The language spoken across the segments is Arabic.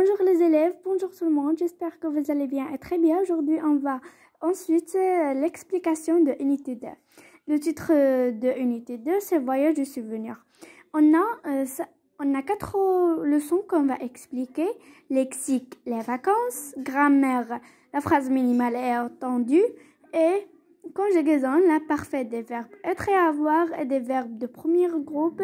Bonjour les élèves, bonjour tout le monde, j'espère que vous allez bien et très bien. Aujourd'hui, on va ensuite l'explication de Unité 2. Le titre de Unité 2, c'est Voyage du souvenir. On a 4 leçons qu'on va expliquer. Lexique, les vacances, grammaire, la phrase minimale et entendue, et conjugaison, l'imparfait des verbes être et avoir et des verbes de premier groupe,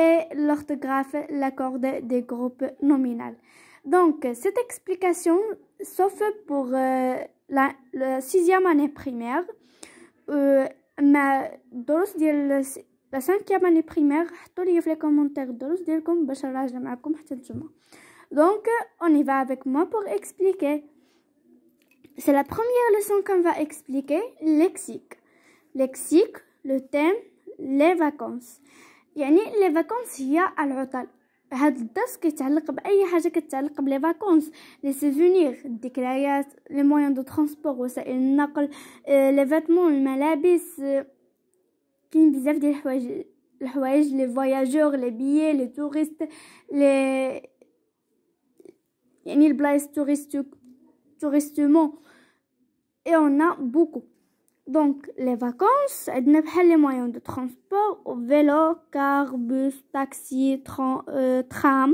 et l'orthographe, l'accord des groupes nominaux. Donc, cette explication, sauf pour la 6e année primaire, ما الدروس ديال la 5e année primaire حطوا لي في les commentaires الدروس ديالكم باش نراجع معكم حتى نتوما. Donc, on y va avec moi pour expliquer. C'est la première leçon qu'on va expliquer, lexique. Lexique, le thème, les vacances. يعني les vacances هي العطل. هذا الدرس كيتعلق باي حاجه كتعلق بلي فاكونس، لي سوفونير، الذكريات، لي مويان دو ترونسبور، وسائل النقل، لي فيتمون، الملابس، كاين بزاف ديال الحوايج لي فواياجور، لي بيي، لي توريست، لي يعني البلايص touristement, et on a beaucoup. Donc les vacances عندنا بحال les moyens de transport, vélo, car, bus, taxi, tram,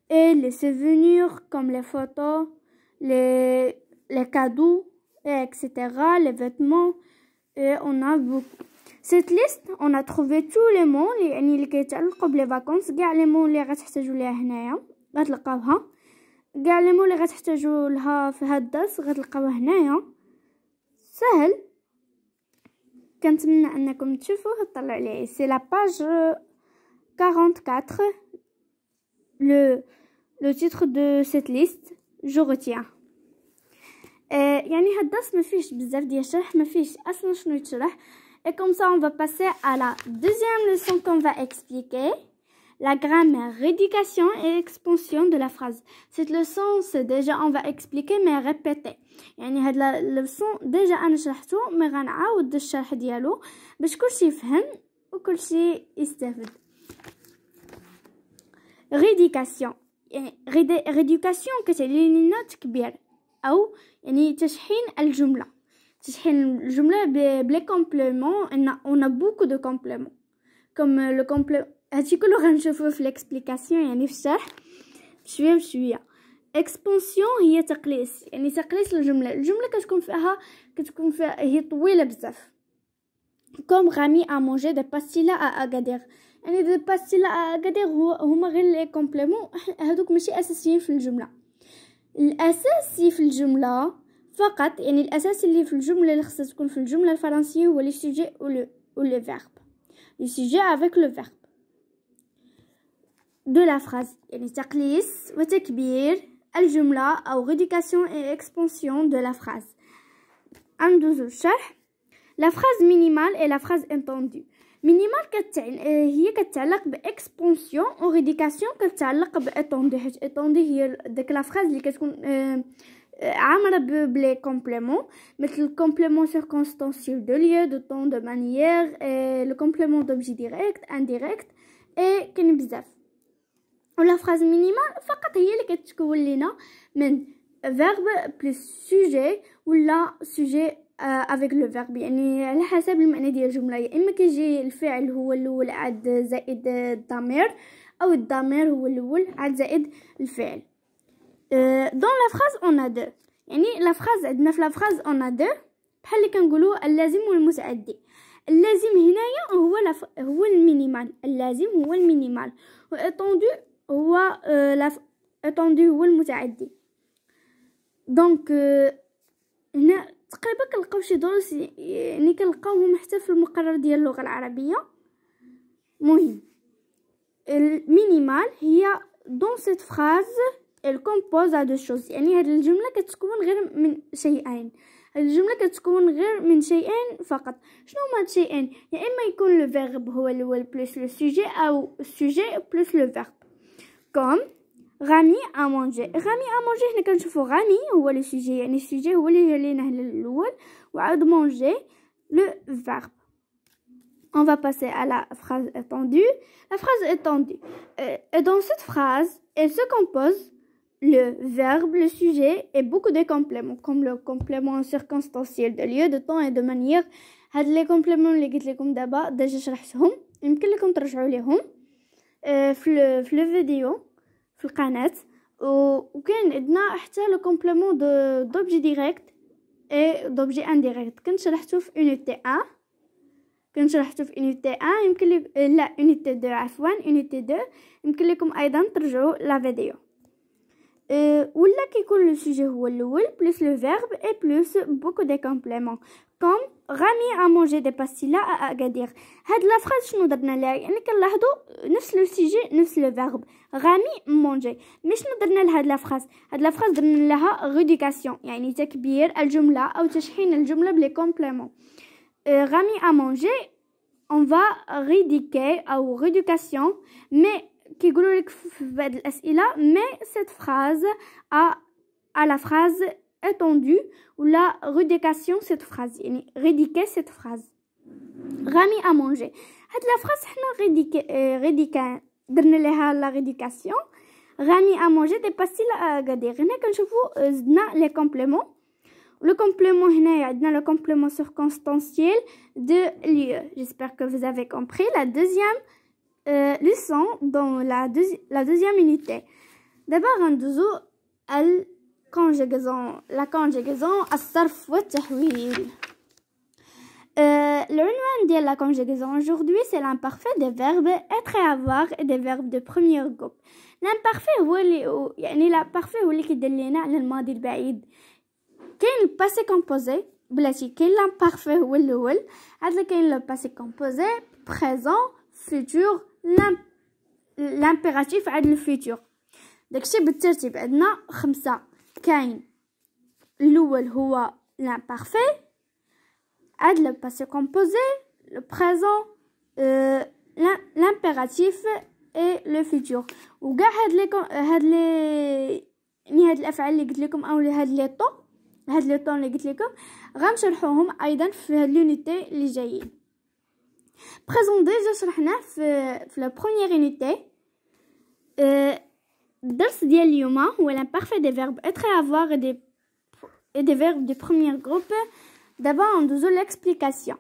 et les souvenirs comme les photos, les cadeaux, et etc., les vêtements, et on a beaucoup. Cette liste on a trouvé tous les mots اللي كيتعلقوا بلي vacances. كاع les mots اللي غتحتاجوا ليها هنايا غتلقاوها، كاع لي مو اللي غتحتاجوا لها في هاد الدرس غتلقاوها هنايا. سهل، كنتمنى انكم تشوفوه وتطلعوا عليه. سي لا باج 44 le titre de cette liste. je retiens. يعني هاد الدرس ما فيهش بزاف ديال الشرح، ما فيهش اصلا شنو يتشرح. et comme ça on va passer à la deuxième leçon qu'on va expliquer. La grammaire, rééducation et expansion de la phrase. Cette leçon, c'est déjà, on va expliquer mais répéter. يعني هاد leçon déjà أنا شرحته، mais غنعاود الشرح ديالو باش كلشي يفهم وكلشي يستافد. rééducation يعني rééducation كتعني لنا تكبير أو يعني تشحين الجملة. تشحين الجملة بلي كومبليمون. on a beaucoup de compléments comme le complément. هادشي كله غنشوفوه في ليكسبليكاسيون يعني في الشرح بشويه بشويه. اكسبانسيون هي تقليص، يعني تقليص الجمله كتكون فيها هي طويله بزاف. كوم غامي ا مونجي دي باستيلا ا اغادير، يعني دي باستيلا ا اغادير هما غير لي كومبليمون، هادوك ماشي اساسيين في الجمله. الاساسي في الجمله فقط، يعني الاساس اللي في الجمله اللي خصها تكون في الجمله الفرنسيه هو لي سوجي و لو فيرب. لي سوجي avec le verbe de la phrase، يعني تقليص وتكبير الجملة أو rééducation et expansion de la phrase. ندوزو الشرح. la phrase minimale et la phrase entendue. minimale هي كتعلق بإكسبانسيون، و rééducation كتعلق بإتوندي، حيت إتوندي هي داك لا phrase اللي كتكون عامرة بلي كومبليمون، مثل le complément circonstanciel de lieu, de temps, de manière، le complément d'objet direct, indirect، et كاين بزاف. ولا phrase minimale فقط هي اللي كتكون لنا من verbe plus sujet ولا sujet avec le verbe، يعني على حسب المعنى ديال الجمله. يا اما كيجي الفعل هو الاول عاد زائد الضمير، او الضمير هو الاول عاد زائد الفعل. dans la phrase on a deux، يعني la phrase عندنا في la phrase on a deux بحال اللي كنقولوا اللازم والمتعدي. اللازم هنايا هو المينيمال، اللازم هو المينيمال، واتوندو هو اتوندو هو المتعدي. دونك هنا تقريبا كنلقاو شي دروس يعني كنلقاوهم حتى في المقرر ديال اللغه العربيه. مهم المينيمال هي dans cette phrase elle compose à deux choses، يعني هاد الجمله كتكون غير من شيئين. هاد الجمله كتكون غير من شيئين فقط. شنو هما هاد الشيئين؟ يا اما يكون لو فيرب هو الاول بلس لو سوجي، او السوجي بلس لو فيرب. كوم غامي ا مونجي. غامي ا مونجي هنا كنشوفوا غامي هو لو سوجي، يعني السوجي هو اللي جا لينا هنا الاول، وعاد مونجي لو فيرب. On va passer à la phrase étendue. La phrase étendue. Et dans cette phrase, elle se compose le verbe, le sujet et beaucoup de compléments comme le complément circonstanciel de lieu, de temps et de manière. هاد لي كومبليمون اللي قلت لكم دابا ديجا شرحتهم، يمكن لكم ترجعوا ليهم في لو فيديو في القناه. وكاين عندنا حتى لو كومبليمون دوبجي ديريكت اي دوبجي انديريكت، كنت شرحته في يونيتي 1 يمكن لا يونيتي 2 عفوا يونيتي 2 يمكن لكم ايضا ترجعوا لا فيديو. ولا كيكون لو سوجي هو الاول بلس لو فيرب اي بلس بوكو دي كومبليمون كوم غامي ا مونجي دي باسيلا ا اغادير. هاد لا فراز شنو درنا لها؟ يعني كنلاحظوا نفس لو سوجي نفس لو فيرب غامي مونجي، مي شنو درنا لهاد لا فراز؟ هاد لا فراز درنا لها ريديكاسيون، يعني تكبير الجمله او تشحين الجمله بلي كومبليمون. غامي ا مونجي on va rédiquer ou rééducation, mais qui mais cette phrase a la phrase étendue ou la rééducation cette phrase, yani rédiquer cette phrase. Rami à manger. Cette la phrase حنا rédiquer درنا لها la rééducation. Rami à manger des pastilles à Agadir. هنا كنشوفوا زدنا les compléments. Le complément هنا عندنا le complément circonstanciel de lieu. J'espère que vous avez compris la deuxième leçon dans la deuxième unité. D'abord ندوزو la conjugaison الصرف والتحويل. العنوان ديال la conjugaison aujourd'hui c'est l'imparfait des verbes être et avoir et des verbes de premier groupe. l'imparfait هو اللي يعني l'imparfait هو اللي كيدل لنا على الماضي البعيد. كاين الباسي كومبوزي بلاتي، كاين لامبارفي هو الاول، عاد كاين لو باسي كومبوزي بريزون فيتور لامبيراتيف عاد الفيتور. داكشي بالترتيب عندنا 5. كاين الاول هو لامبارفي، عاد لو باسي كومبوزي لو بريزون لامبيراتيف اي لو فيتور. وكاع هاد الافعال اللي قلت لكم او هاد لي طون اللي قلت لكم غنشرحوهم ايضا في هاد لونيتي اللي جايين. بريزون ديجا شرحناه في لا بروميير يونيتي. الدرس ديال اليوم هو l'imparfait des verbes être et avoir et des verbes de premier groupe. D'abord ندوزو l'explication.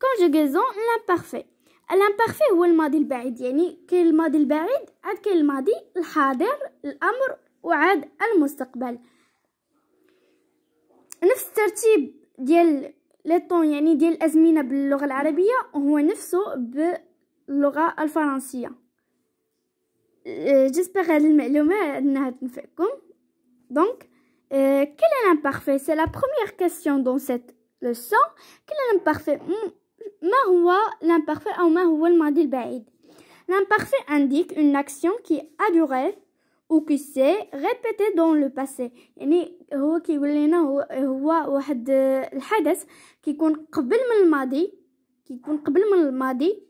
conjugaison l'imparfait. الامبارفي هو الماضي البعيد، يعني كاين الماضي البعيد عاد كاين الماضي الحاضر الامر وعاد المستقبل. نفس الترتيب ديال لي طون يعني ديال الازمنه باللغه العربيه هو نفسه باللغه الفرنسيه. جيسبر هاد المعلومه انها تنفعكم. دونك quel est l'imparfait? C'est la première question dans cette leçon. quel est l'imparfait? ما هو l'imparfait او ما هو الماضي البعيد؟ l'imparfait indique une action qui a duré ou qui s'est répété dans le passé. يعني هو كيقول لنا هو واحد الحدث كيكون قبل من الماضي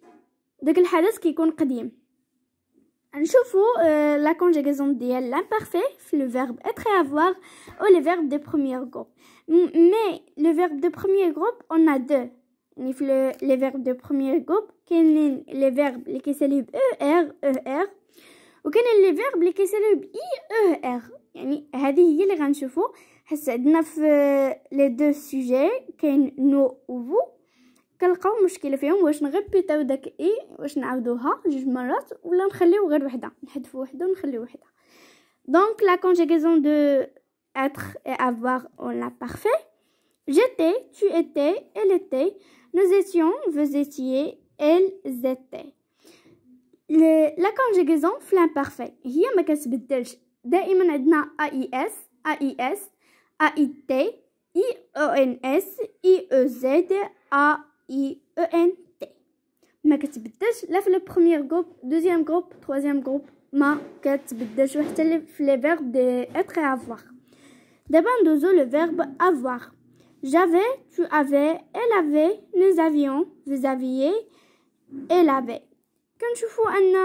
داك الحدث كيكون قديم. نشوفوا la conjugaison ديال l'imparfait في le verbe être et avoir ou les verbes de premier groupe. mais le verbe de premier groupe on a deux. يعني في les verbes de premier groupe كاينين les verbes اللي كيساليو ب er وكاين لي فيرب اللي كيساليو ب er. يعني هذه هي اللي غنشوفوا حس عندنا في لي دو سوجي كاين نو و فو كنلقاو مشكله فيهم واش نغبيطاو داك واش نعاودوها 2 مرات ولا نخليو غير وحده، نحذفوا وحده ونخليو وحده. دونك لا كونجوغاسيون دو être et avoir on l'imparfait. j'étais, tu étais, elle était, nous étions, vous étiez, elles étaient. la conjugaison في l'imparfait هي ما كتبدلش، دائما عندنا AIS AIS AIT IONS IEZ AIENT ما كتبدلش لا في البروميير جروب دوزيام جروب تروازيام جروب ما كتبدلش، وحتى في لي فيرب دي être et avoir. دابا ندوزو لو فيرب avoir. j'avais, tu avais, elle avait, nous avions, vous aviez, elle avait. كنشوفوا ان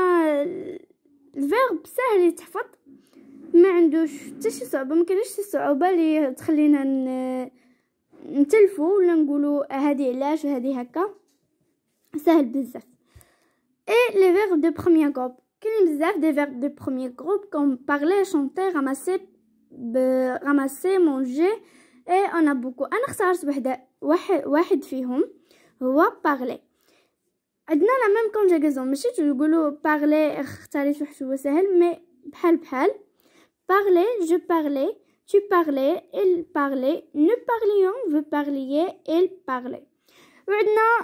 الفيرب سهل يتحفظ ما عندوش حتى شي صعوبه، ما كاينش شي صعوبه اللي تخلينا نتلفوا ولا نقولوا هذه علاش وهذه هكا، سهل بزاف. اي لي فيرب دو بروميير جروب كاين بزاف دي فيرب دو بروميير جروب كوم بارلي شونتي راماسي مونجي اي انا بوكو. انا اختارت واحد فيهم هو بارلي. عندنا لا ميم كونجيغاسيون، ماشي تقولوا بارلي اختاريت واحد هو سهل، مي بحال parler, je parlais, tu parlais, il parlait, nous parlions, vous parliez, il parlait. Maintenant,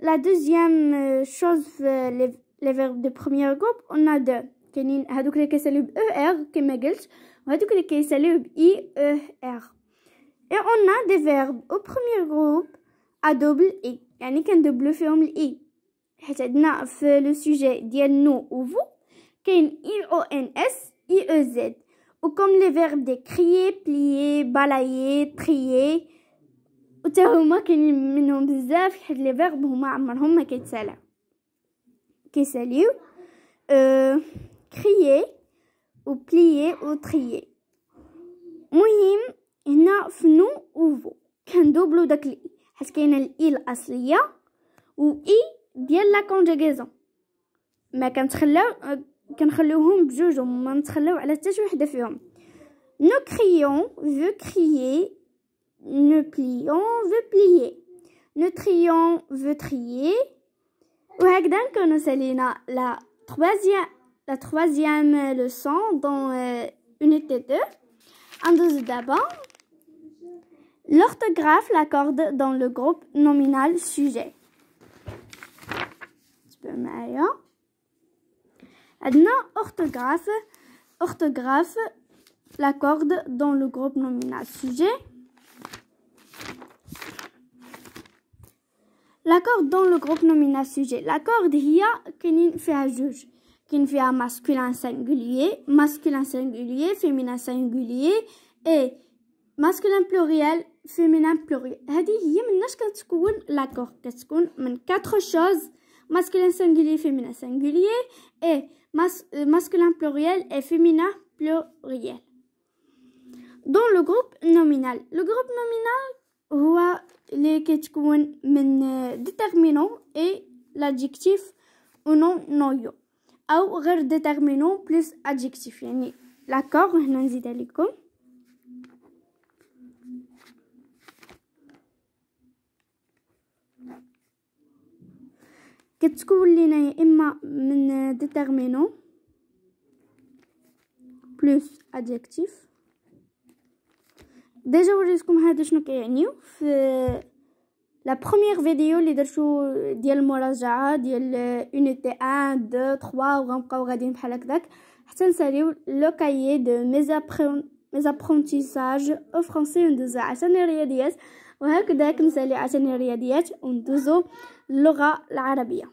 la deuxième chose, les verbes de premier groupe, on a deux. هادوك اللي كيساليو ب er كما قلت، وهادوك اللي كيساليو ب er. Et on a des verbes au premier groupe à double i، يعني كندبلو فيهم ال i. حيت عندنا في لو سوجي ديال nous ou vous كاين ions iez. Ou comme les verbes de crier, plier, balayer, trier. و تا هما كاينين منهم بزاف، حيت لي فيرب هما عمرهم ما كيساليو crier ou plier ou trier. مهم هنا في نو و فو كندوبلو داك الاي، حيت كاينه الاي الاصليه و اي ديال لا كونجيغاسيون، ما كنخليوهم بجوج وما نتخلاو على حتى شي وحده فيهم. nous crions veut crier, nous plions veut plier, nous trions veut trier. وهكذا نكونوا سالينا la troisième leçon dans unité 2. ندوزو دابا l'orthographe, l'accorde dans le groupe nominal sujet. تبع معايا عندنا orthographe l'accorde dans le groupe nominal sujet. L'accorde dans le groupe nominal sujet. L'accorde هي كاينين فيها جوج، كاين فيها masculin singulier, féminin singulier et masculin pluriel, féminin pluriel. هذه هي مناش كتكون l'accorde، كتكون من 4 choses: masculin singulier, féminin singulier et masculin pluriel et féminin pluriel. Dans le groupe nominal، le groupe nominal هو اللي كيتكون من déterminant et l'adjectif ou non noyau، او غير déterminant plus adjectif. يعني l'accord هنا نزيد عليكم كتكون لينا يا اما من déterminant plus adjectif. ديجا وريتكم هذا شنو كيعنيو في لا بروميير فيديو اللي درتو ديال المراجعه ديال unité 1 2 3 وغنبقاو غاديين بحال هكذاك حتى نساليو لو كايي دو ميز ابرونتيساج او فرونسي وندوزو عشان الرياضيات، وهكذا كنسالي عشان الرياضيات وندوزو اللغه العربيه.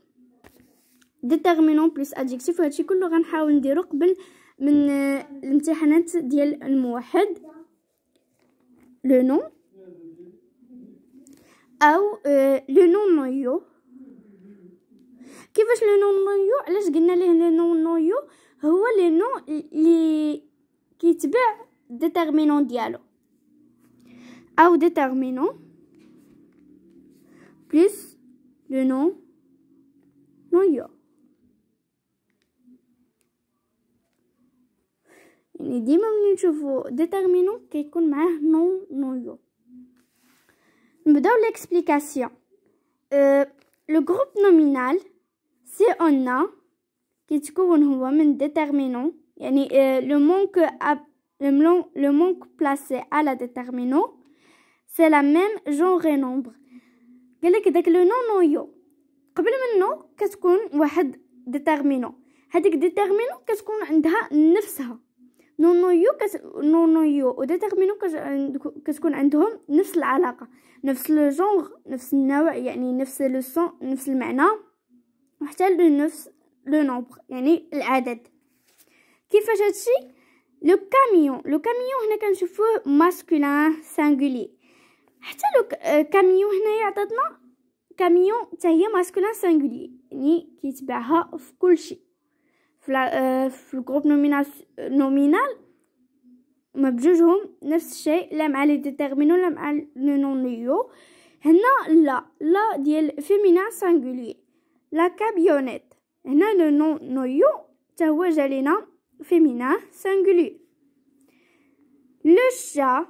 ديتيرمينون بلس ادجكتيف، وهادشي كله غنحاول نديرو قبل من الامتحانات ديال الموحد. لو نون او لو نون نويو. كيفاش لو نون نويو؟ علاش قلنا ليه لو نون نويو؟ هو لي نون اللي كيتبع ديتيرمينون ديالو، او ديتيرمينون بلس لو نون نويو. يعني ديما ملي نشوفو ديتيرمينون كيكون معاه نون نويو. نبداو l'explication. Le groupe nominal سي on a كيتكون هو من déterminant، يعني le manque placé à la déterminant c'est la même genre et nombre. قالك داك لو نون نويو قبل منه كتكون واحد déterminant، هذيك déterminant كتكون عندها نفسها نون نويو و déterminant كتكون عندهم نفس العلاقه، نفس لو جونغ، نفس النوع، يعني نفس لو سون، نفس المعنى، وحتى نفس لو نومبر يعني العدد. كيفاش هادشي؟ لو كاميون هنا كنشوفوه ماسكولين سانغولي، حتى لو كاميون هنايا عطاتنا كاميون حتى هي ماسكولين سانغولي، يعني كيتبعها في كل شيء. في الجروب نومينال ما بجوجهم نفس الشيء، لا مع لي ديتيرمينون لا مع لو نون نيو. هنا لا ديال فيمينين سانغولي، لا كابيونيت. هنا لو نون نويو حتى هو جا لينا féminin singulier. Le chat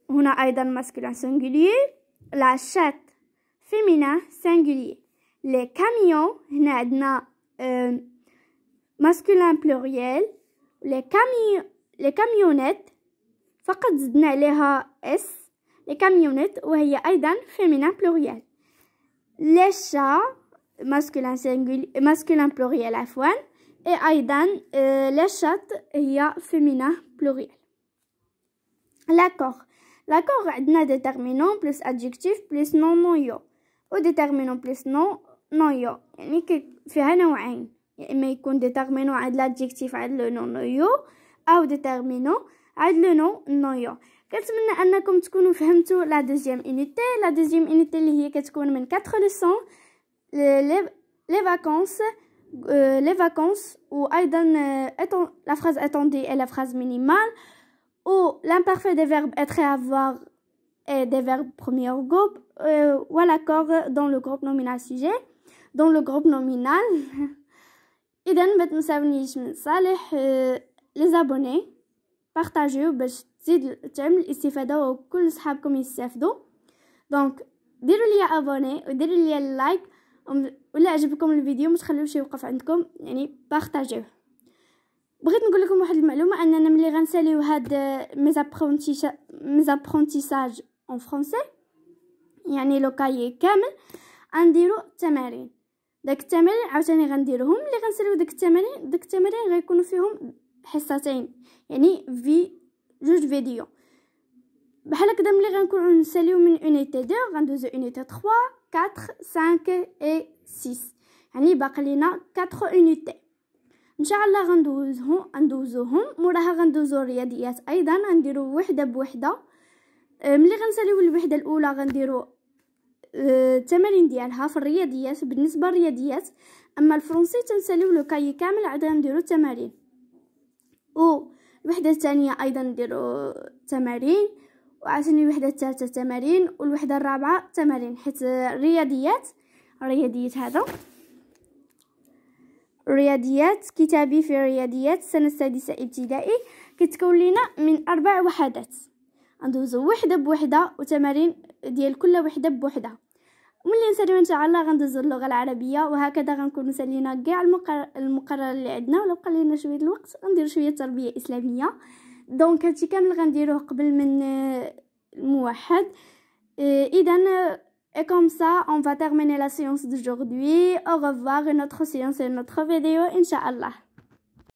هنا أيضا masculin singulier. La chatte féminin singulier. Les camions هنا عندنا masculin pluriel. les camionnettes فقط زدنا عليها s. les camionnettes وهي أيضا féminin pluriel. les chats masculin singulier masculin pluriel عفوا. et أيضا les chattes هي féminin pluriel. l'accord عندنا déterminant plus adjectif plus non noyau. و déterminant plus non noyau يعني فيها نوعين، يا اما يكون déterminant عند l'adjectif عند le non noyau او déterminant عند le non noyau. كنتمنى انكم تكونوا فهمتوا لا دوزيام unité. لا دوزيام unité اللي هي كتكون من 4 leçons les vacances ou أيضا la phrase attendue et la phrase minimale ou l'imparfait des verbes être et avoir et des verbes premier groupe ou l'accord dans le groupe nominal sujet dans le groupe nominal. إذا ما تنساونيش من صالح les abonnés بارطاجيو باش تزيد تعمل الاستفادة وكل صحابكم يستافدوا. دونك ديروا لي ابوني وديروا لي لايك، ولا عجبكم الفيديو ما تخليوش يوقف عندكم، يعني بارطاجيوه. بغيت نقول لكم واحد المعلومه، اننا ملي غنساليو هاد ميزابرونتيساج اون فرونسي يعني لو كايي كامل غنديرو تمارين. داك التمارين عاوتاني غنديروهم. ملي غنساليو داك التمارين غيكونوا فيهم حصتين، يعني في جوج فيديو بحال هكذا. ملي غنكونوا نساليو من اونيتي 2 غندوزو اونيتي 3 4 5 اي 6، يعني باقي لينا 4 اونيتي ان شاء الله غندوزوهم. موراها غندوزو الرياضيات ايضا، غنديرو وحده بوحده. ملي غنساليو الوحده الاولى غنديرو التمارين ديالها في الرياضيات بالنسبه للرياضيات. اما الفرنسي تنساليو لو كاي كامل عاد غنديرو التمارين، و الوحده الثانيه ايضا نديرو تمارين، وعاوتاني الوحده الثالثه تمارين، والوحده الرابعه تمارين. حيت الرياضيات هذا الرياضيات كتابي في الرياضيات السنه السادسه ابتدائي كتكون لينا من 4 وحدات، غندوزو وحده بوحده وتمارين ديال كل وحده بوحدها. وملي نساليو ان شاء الله غندوزو اللغه العربيه، وهكذا غنكونوا سالينا كاع المقرر اللي عندنا. ولا بقى لينا شويه الوقت غنديروا شويه تربيه اسلاميه. دونك هادشي كامل غنديروه قبل من الموحد. اذا et comme ça on va terminer la séance d'aujourd'hui. Au revoir, une autre séance et une autre vidéo, Inch'Allah.